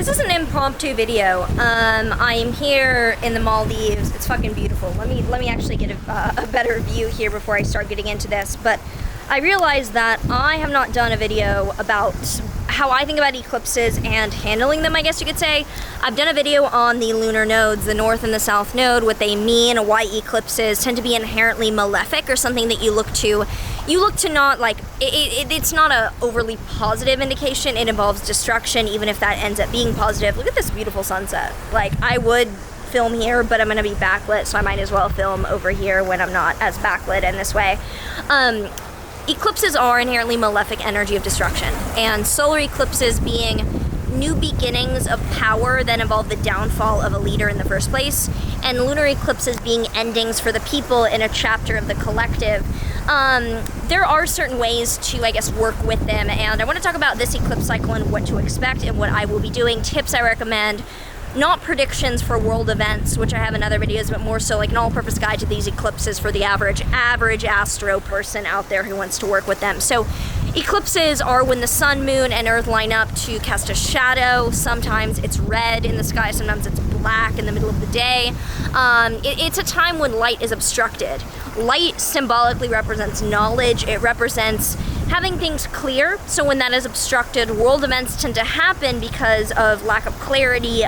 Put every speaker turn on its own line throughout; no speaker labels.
This is an impromptu video. I am here in the Maldives. It's fucking beautiful. Let me actually get a better view here before I start getting into this. But I realized that I have not done a video about how I think about eclipses and handling them, I guess you could say. I've done a video on the lunar nodes, the north and the south node, what they mean, why eclipses tend to be inherently malefic, or something that you look to not like, it's not a overly positive indication. It involves destruction, even if that ends up being positive. Look at this beautiful sunset. Like, I would film here, but I'm gonna be backlit, so I might as well film over here when I'm not as backlit in this way. Eclipses are inherently malefic energy of destruction, and solar eclipses being new beginnings of power that involve the downfall of a leader in the first place, and lunar eclipses being endings for the people in a chapter of the collective. There are certain ways to, I guess, work with them, and I want to talk about this eclipse cycle and what to expect and what I will be doing, tips I recommend. Not predictions for world events, which I have in other videos, but more so like an all-purpose guide to these eclipses for the average astro person out there who wants to work with them. So eclipses are when the sun, moon, and earth line up to cast a shadow. Sometimes it's red in the sky, sometimes it's black in the middle of the day. It's a time when light is obstructed. Light symbolically represents knowledge. It represents having things clear. So when that is obstructed, world events tend to happen because of lack of clarity.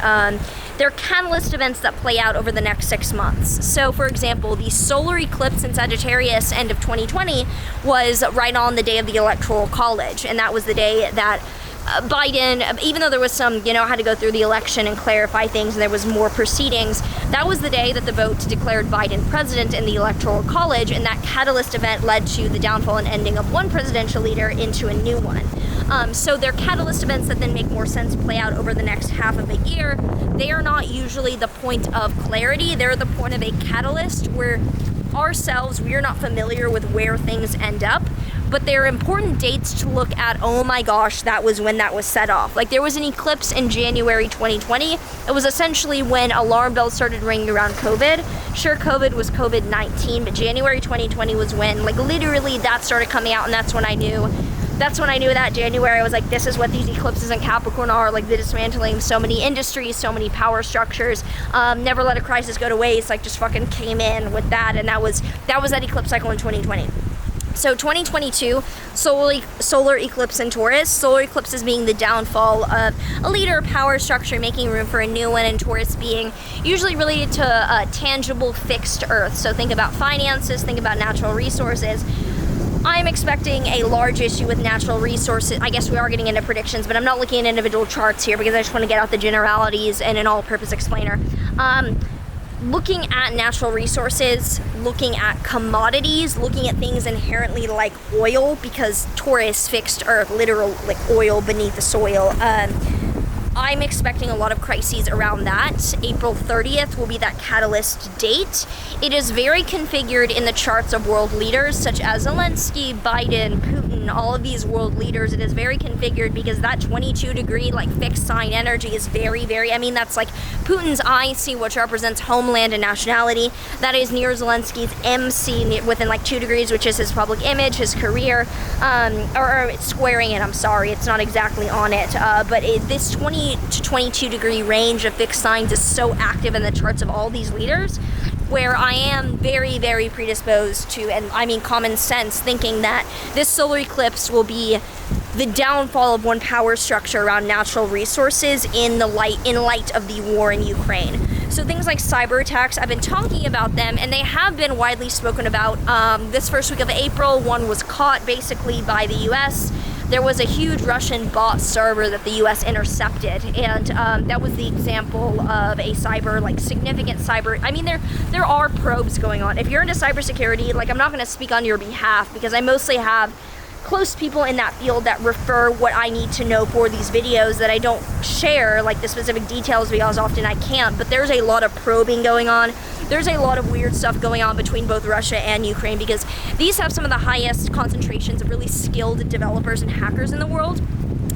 They're catalyst events that play out over the next 6 months. So for example, the solar eclipse in Sagittarius end of 2020 was right on the day of the Electoral College, and that was the day that Biden, even though there was some, had to go through the election and clarify things, and there was more proceedings, that was the day that the vote declared Biden president in the Electoral College, and that catalyst event led to the downfall and ending of one presidential leader into a new one. So they're catalyst events that then make more sense play out over the next half of a year. They are not usually the point of clarity. They're the point of a catalyst where ourselves, we are not familiar with where things end up, but they're important dates to look at. Oh my gosh, that was when that was set off. Like, there was an eclipse in January 2020. It was essentially when alarm bells started ringing around COVID. Sure, COVID was COVID-19, but January 2020 was when, like, literally that started coming out, and that's when I knew that January. I was like, this is what these eclipses in Capricorn are, like the dismantling of so many industries, so many power structures. Never let a crisis go to waste, like, just fucking came in with that, and that was that eclipse cycle in 2020. So 2022, solar eclipse in Taurus. Solar eclipses being the downfall of a leader, power structure, making room for a new one, and Taurus being usually related to tangible, fixed earth. So think about finances, think about natural resources. I'm expecting a large issue with natural resources. I guess we are getting into predictions, but I'm not looking at individual charts here because I just want to get out the generalities and an all-purpose explainer. Looking at natural resources, looking at commodities, looking at things inherently like oil, because Taurus, fixed earth, literal like oil beneath the soil. I'm expecting a lot of crises around that. April 30th will be that catalyst date. It is very configured in the charts of world leaders such as Zelensky, Biden, Putin, all of these world leaders. It is very configured because that 22-degree like fixed sign energy is very, that's like Putin's IC, which represents homeland and nationality. That is near Zelensky's MC within like 2 degrees, which is his public image, his career, or it's squaring it, I'm sorry. It's not exactly on it, but this 20 to 22 degree range of fixed signs is so active in the charts of all these leaders, where I am very, very predisposed to, and I mean common sense, thinking that this solar eclipse will be the downfall of one power structure around natural resources in light of the war in Ukraine. So things like cyber attacks, I've been talking about them, and they have been widely spoken about. This first week of April, one was caught basically by the US. There was a huge Russian bot server that the US intercepted, and that was the example of a significant cyber. I mean, there are probes going on. If you're into cybersecurity, like, I'm not going to speak on your behalf because I mostly have close people in that field that refer what I need to know for these videos that I don't share, like the specific details, because often I can't, but there's a lot of probing going on. There's a lot of weird stuff going on between both Russia and Ukraine because these have some of the highest concentrations of really skilled developers and hackers in the world.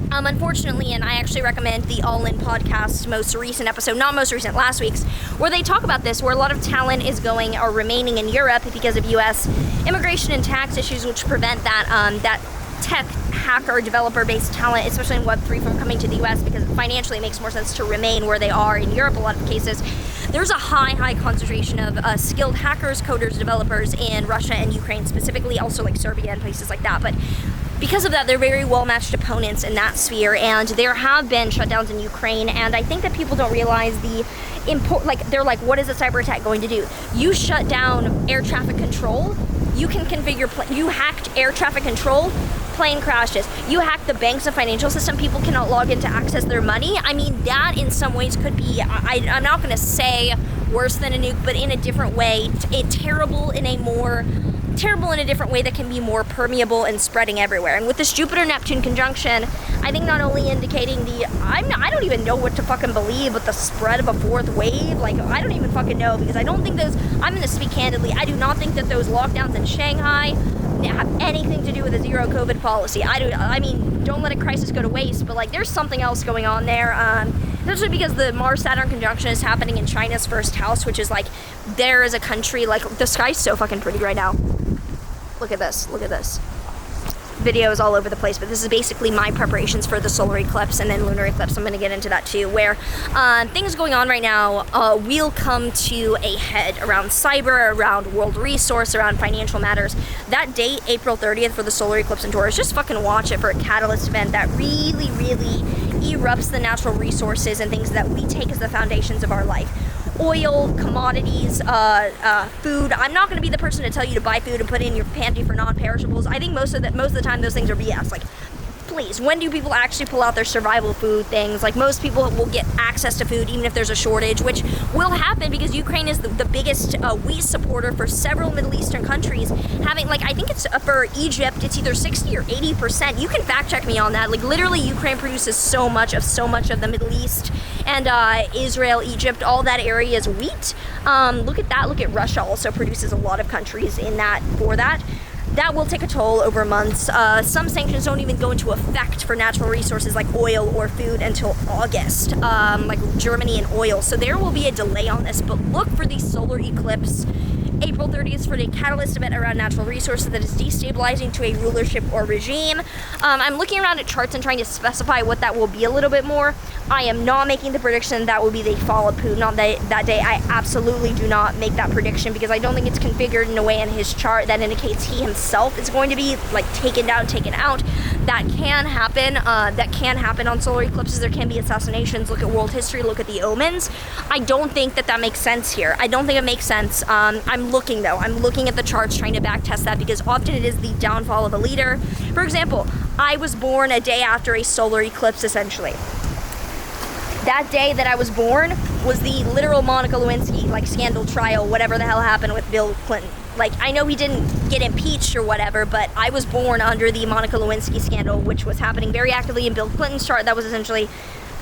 Unfortunately, and I actually recommend the All In podcast's most recent episode, not most recent, last week's, where they talk about this, where a lot of talent is going or remaining in Europe because of US immigration and tax issues, which prevent that tech hacker developer based talent, especially in Web3, from coming to the US, because financially it makes more sense to remain where they are. In Europe, a lot of cases, there's a high concentration of skilled hackers, coders, developers in Russia and Ukraine specifically, also like Serbia and places like that. But because of that, they're very well-matched opponents in that sphere, and there have been shutdowns in Ukraine, and I think that people don't realize the they're like, what is a cyber attack going to do? You shut down air traffic control, you can configure, you hacked air traffic control, plane crashes. You hack the banks and financial system, people cannot log in to access their money. I mean, that in some ways could be, I'm not gonna say worse than a nuke, but in a different way, terrible in a different way that can be more permeable and spreading everywhere. And with this Jupiter-Neptune conjunction, I think not only indicating I don't even know what to fucking believe with the spread of a fourth wave. Like, I don't even fucking know, because I don't think I'm gonna speak candidly, I do not think that those lockdowns in Shanghai have anything to do with a zero COVID policy. I mean, don't let a crisis go to waste, but like, there's something else going on there. Especially because the Mars-Saturn conjunction is happening in China's first house, which is like, there is a country, like, the sky's so fucking pretty right now. Look at this, look at this. Video is all over the place, but this is basically my preparations for the solar eclipse and then lunar eclipse. I'm going to get into that too, where things going on right now will come to a head around cyber, around world resource, around financial matters. That date, April 30th, for the solar eclipse in Taurus, just fucking watch it for a catalyst event that really erupts the natural resources and things that we take as the foundations of our life. Oil, commodities, food. I'm not going to be the person to tell you to buy food and put it in your pantry for non-perishables. I think most of the time those things are BS. Like, please, when do people actually pull out their survival food things? Like, most people will get access to food even if there's a shortage, which will happen because Ukraine is the biggest wheat supporter for several Middle Eastern countries. Having, like, I think it's for Egypt, it's either 60 or 80%. You can fact check me on that. Like, literally, Ukraine produces so much of the Middle East, and Israel, Egypt, all that area is wheat. Look at that. Look at Russia also produces a lot of countries in that for that. That will take a toll over months. Some sanctions don't even go into effect for natural resources like oil or food until August, like Germany and oil. So there will be a delay on this, but look for the solar eclipse. April 30th for the catalyst event around natural resources that is destabilizing to a rulership or regime. I'm looking around at charts and trying to specify what that will be a little bit more. I am not making the prediction that will be the fall of Putin on that day. I absolutely do not make that prediction because I don't think it's configured in a way in his chart that indicates he himself is going to be like taken down, taken out. That can happen. That can happen on solar eclipses. There can be assassinations. Look at world history. Look at the omens. I don't think that makes sense here. I don't think it makes sense. I'm looking though. I'm looking at the charts trying to back test that because often it is the downfall of a leader. For example, I was born a day after a solar eclipse essentially. That day that I was born was the literal Monica Lewinsky like scandal trial, whatever the hell happened with Bill Clinton. Like, I know he didn't get impeached or whatever, but I was born under the Monica Lewinsky scandal, which was happening very actively in Bill Clinton's chart. That was essentially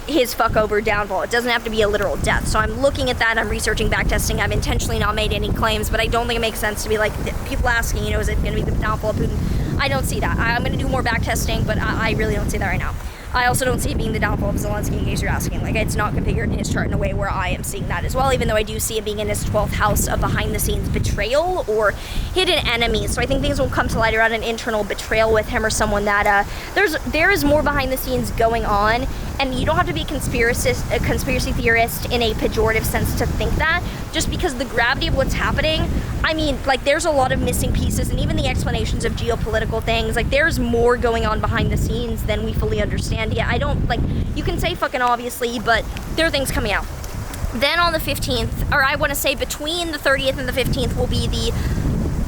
his fuck-over downfall. It doesn't have to be a literal death. So I'm looking at that, I'm researching, backtesting. I've intentionally not made any claims, but I don't think it makes sense to be like, people asking, is it going to be the downfall of Putin? I don't see that. I'm going to do more backtesting, but I really don't see that right now. I also don't see it being the downfall of Zelensky, in case you're asking. Like, it's not configured in his chart in a way where I am seeing that as well, even though I do see it being in his 12th house of behind-the-scenes betrayal or hidden enemies. So I think things will come to light around an internal betrayal with him or someone that there is more behind-the-scenes going on, and you don't have to be a conspiracy theorist in a pejorative sense to think that, just because the gravity of what's happening, I mean, like, there's a lot of missing pieces, and even the explanations of geopolitical things, like, there's more going on behind the scenes than we fully understand. Yeah, I don't, like, you can say fucking obviously, but there are things coming out. Then on the 15th, or I want to say between the 30th and the 15th will be the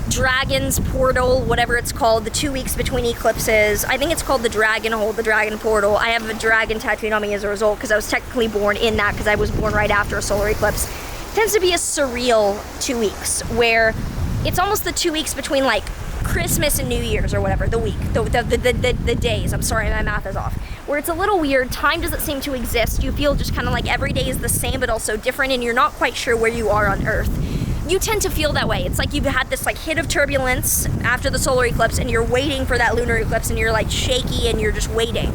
Dragon's Portal, whatever it's called, the 2 weeks between eclipses. I think it's called the Dragon Hole, the Dragon Portal. I have a dragon tattooed on me as a result because I was technically born in that because I was born right after a solar eclipse. It tends to be a surreal 2 weeks where it's almost the 2 weeks between like Christmas and New Year's or whatever, the days. I'm sorry, my math is off. Where it's a little weird, time doesn't seem to exist. You feel just kind of like every day is the same but also different and you're not quite sure where you are on Earth. You tend to feel that way. It's like you've had this like hit of turbulence after the solar eclipse and you're waiting for that lunar eclipse and you're like shaky and you're just waiting.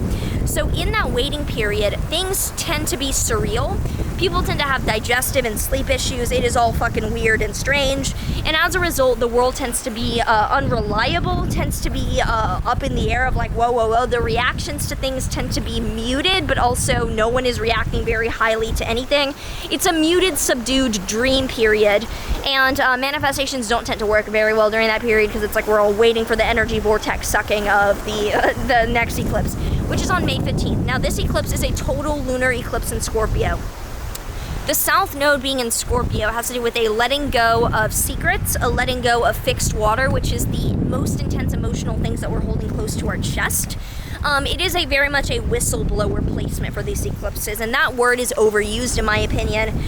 So in that waiting period, things tend to be surreal. People tend to have digestive and sleep issues. It is all fucking weird and strange. And as a result, the world tends to be unreliable, tends to be up in the air of like, whoa, whoa, whoa. The reactions to things tend to be muted, but also no one is reacting very highly to anything. It's a muted, subdued dream period. And manifestations don't tend to work very well during that period because it's like we're all waiting for the energy vortex sucking of the next eclipse, which is on May 15th. Now, this eclipse is a total lunar eclipse in Scorpio. The South Node being in Scorpio has to do with a letting go of secrets, a letting go of fixed water, which is the most intense emotional things that we're holding close to our chest. It is very much a whistleblower placement for these eclipses, and that word is overused in my opinion.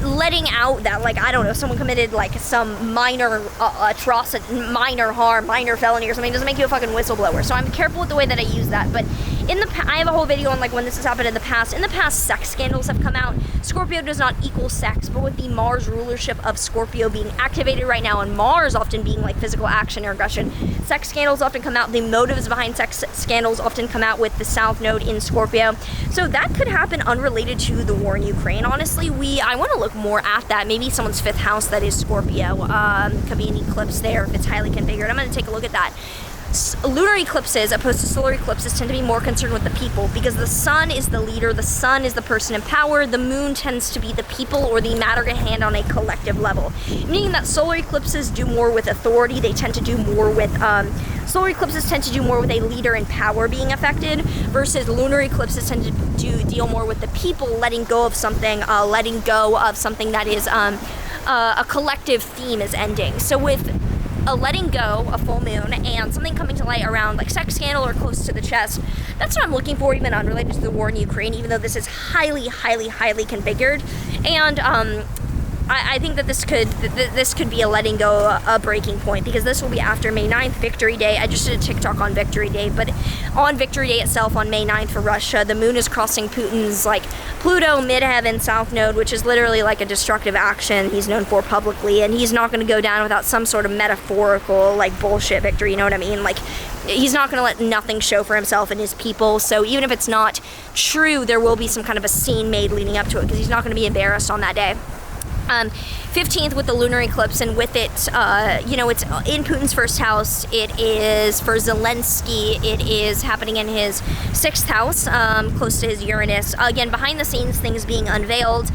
Letting out that, like, I don't know, someone committed like some minor atrocity, minor harm, minor felony or something doesn't make you a fucking whistleblower. So I'm careful with the way that I use that. But I have a whole video on like when this has happened in the past. In the past, sex scandals have come out. Scorpio does not equal sex, but with the Mars rulership of Scorpio being activated right now, and Mars often being like physical action or aggression, sex scandals often come out. The motives behind sex scandals often come out with the South Node in Scorpio. So that could happen unrelated to the war in Ukraine. Honestly, I want to look more at that. Maybe someone's fifth house that is Scorpio could be an eclipse there if it's highly configured. I'm going to take a look at that. Lunar eclipses, opposed to solar eclipses, tend to be more concerned with the people because the sun is the leader, the sun is the person in power, the moon tends to be the people or the matter at hand on a collective level. Meaning that solar eclipses do more with authority, they tend to do more with, solar eclipses tend to do more with a leader in power being affected, versus lunar eclipses tend to deal more with the people letting go of something that is, a collective theme is ending. So with a letting go, a full moon, and something coming to light around like sex scandal or close to the chest, that's what I'm looking for, even unrelated to the war in Ukraine, even though this is highly, highly, highly configured. And I think that this could be a letting go, a breaking point, because this will be after May 9th, Victory Day. I just did a TikTok on Victory Day, but on Victory Day itself, on May 9th for Russia, the moon is crossing Putin's like Pluto midheaven South Node, which is literally like a destructive action he's known for publicly, and he's not going to go down without some sort of metaphorical like bullshit victory, you know what I mean? Like, he's not going to let nothing show for himself and his people, so even if it's not true, there will be some kind of a scene made leading up to it, because he's not going to be embarrassed on that day. 15th with the lunar eclipse, and with it, it's in Putin's first house. It is for Zelensky. It is happening in his sixth house, close to his Uranus. Again, behind the scenes things being unveiled.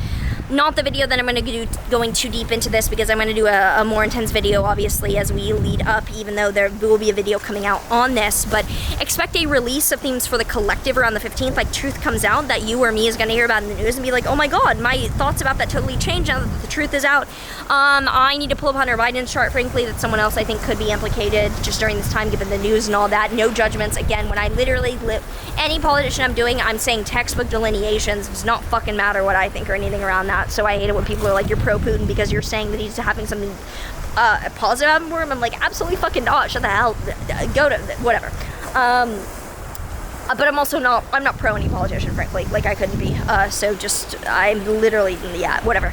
Not the video that I'm going to do going too deep into this, because I'm going to do a more intense video, obviously, as we lead up, even though there will be a video coming out on this. But expect a release of themes for the collective around the 15th. Like, truth comes out that you or me is going to hear about in the news and be like, oh my god, my thoughts about that totally changed now that the truth is out. I need to pull up Hunter Biden's chart, frankly. That's someone else I think could be implicated just during this time, given the news and all that. No judgments. Again, when I literally any politician I'm doing, I'm saying textbook delineations. It does not fucking matter what I think or anything around that. So I hate it when people are like, you're pro-Putin because you're saying that he's having something positive happen for him. I'm like, absolutely fucking not. Shut the hell. Go to whatever. But I'm not pro any politician, frankly. Like, I couldn't be. I'm literally, yeah, whatever.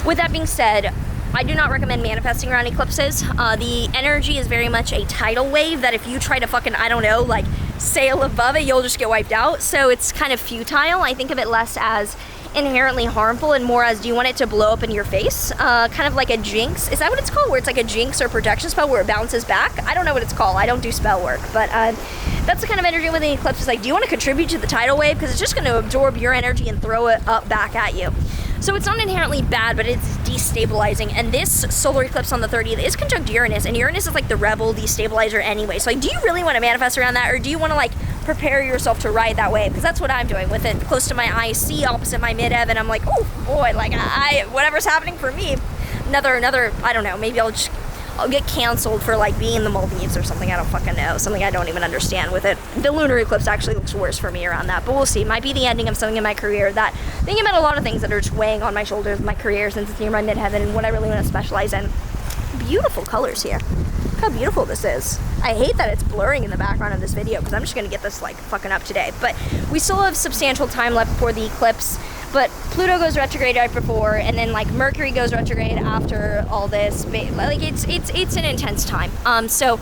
With that being said, I do not recommend manifesting around eclipses. The energy is very much a tidal wave that if you try to fucking, I don't know, like sail above it, you'll just get wiped out. So it's kind of futile. I think of it less as inherently harmful and more as, do you want it to blow up in your face? Kind of like a jinx. Is that what it's called? Where it's like a jinx or protection spell where it bounces back? I don't know what it's called. I don't do spell work. But that's the kind of energy with an eclipse. It's like, do you want to contribute to the tidal wave? Because it's just going to absorb your energy and throw it up back at you. So it's not inherently bad, but it's destabilizing. And this solar eclipse on the 30th is conjunct Uranus, and Uranus is like the rebel destabilizer anyway. So like, do you really want to manifest around that, or do you want to like prepare yourself to ride that wave? Because that's what I'm doing with it. Close to my IC, opposite my midheaven, and I'm like, oh boy, like whatever's happening for me. Another, I don't know, maybe I'll get canceled for like being in the Maldives or something. I don't fucking know. Something I don't even understand with it. The lunar eclipse actually looks worse for me around that, but we'll see. Might be the ending of something in my career that, thinking about a lot of things that are just weighing on my shoulders, my career, since it's near my midheaven and what I really want to specialize in. Beautiful colors here. Look how beautiful this is. I hate that it's blurring in the background of this video, because I'm just going to get this like fucking up today. But we still have substantial time left before the eclipse. But Pluto goes retrograde right before, and then like Mercury goes retrograde after all this. Like, it's an intense time. So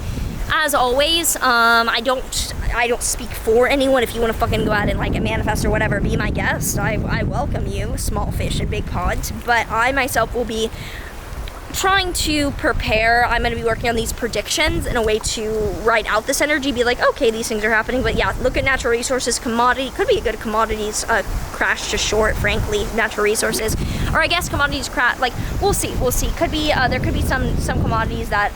as always, I don't speak for anyone. If you want to fucking go out and like manifest or whatever, be my guest. I welcome you, small fish in big ponds. But I myself will be trying to prepare. I'm going to be working on these predictions in a way to write out this energy, be like, okay, these things are happening. But yeah, look at natural resources, commodity, could be a good commodities crash to short, frankly, natural resources. Or I guess commodities crash, like, we'll see. Could be, there could be some commodities that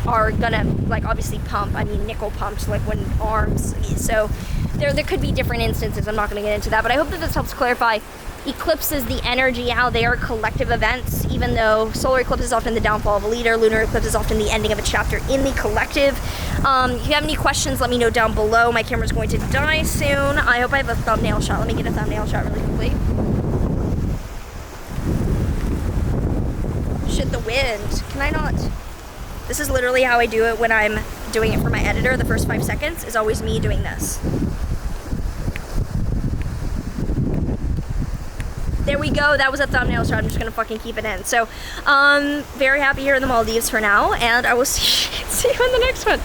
are gonna, like, obviously pump. I mean, nickel pumps, like, when arms, so there could be different instances. I'm not gonna get into that, but I hope that this helps clarify. Eclipses, the energy, how they are collective events, even though solar eclipse is often the downfall of a leader, lunar eclipse is often the ending of a chapter in the collective. If you have any questions, let me know down below. My camera's going to die soon. I hope I have a thumbnail shot. Let me get a thumbnail shot really quickly. Shit, the wind. Can I not? This is literally how I do it when I'm doing it for my editor. The first 5 seconds is always me doing this. There we go. That was a thumbnail shot. I'm just gonna fucking keep it in. So, very happy here in the Maldives for now, and I will see you in the next one.